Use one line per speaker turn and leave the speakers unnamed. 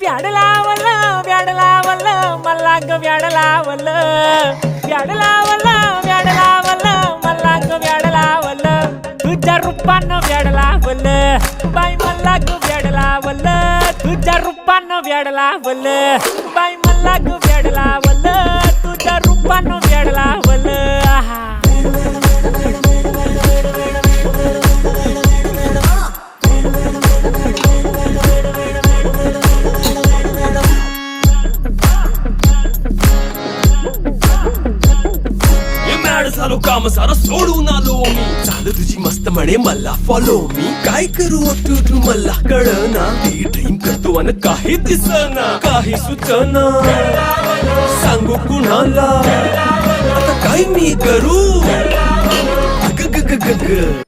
व्याड लावलं व्याड लावलं मला ग व्याड लावलं व्याड लावलं व्याड लावलं मला ग व्याड लावलं तुझ्या रूपानं व्याड लावलं बाई मला ग व्याड लावलं तुझ्या रूपानं व्याड लावलं बाई मला ग व्याड लावलं तुझ्या रूपानं व्याड लावलं
झालो काम सारं सोडून आलो मी झालं तुझी मस्त म्हणे मला फॉलो मी काय करू तू मला कळना ती ड्रीम करतो आणि काही दिसना काही सुचना सांगू कुणाला आता काय मी करू ग ग ग ग ग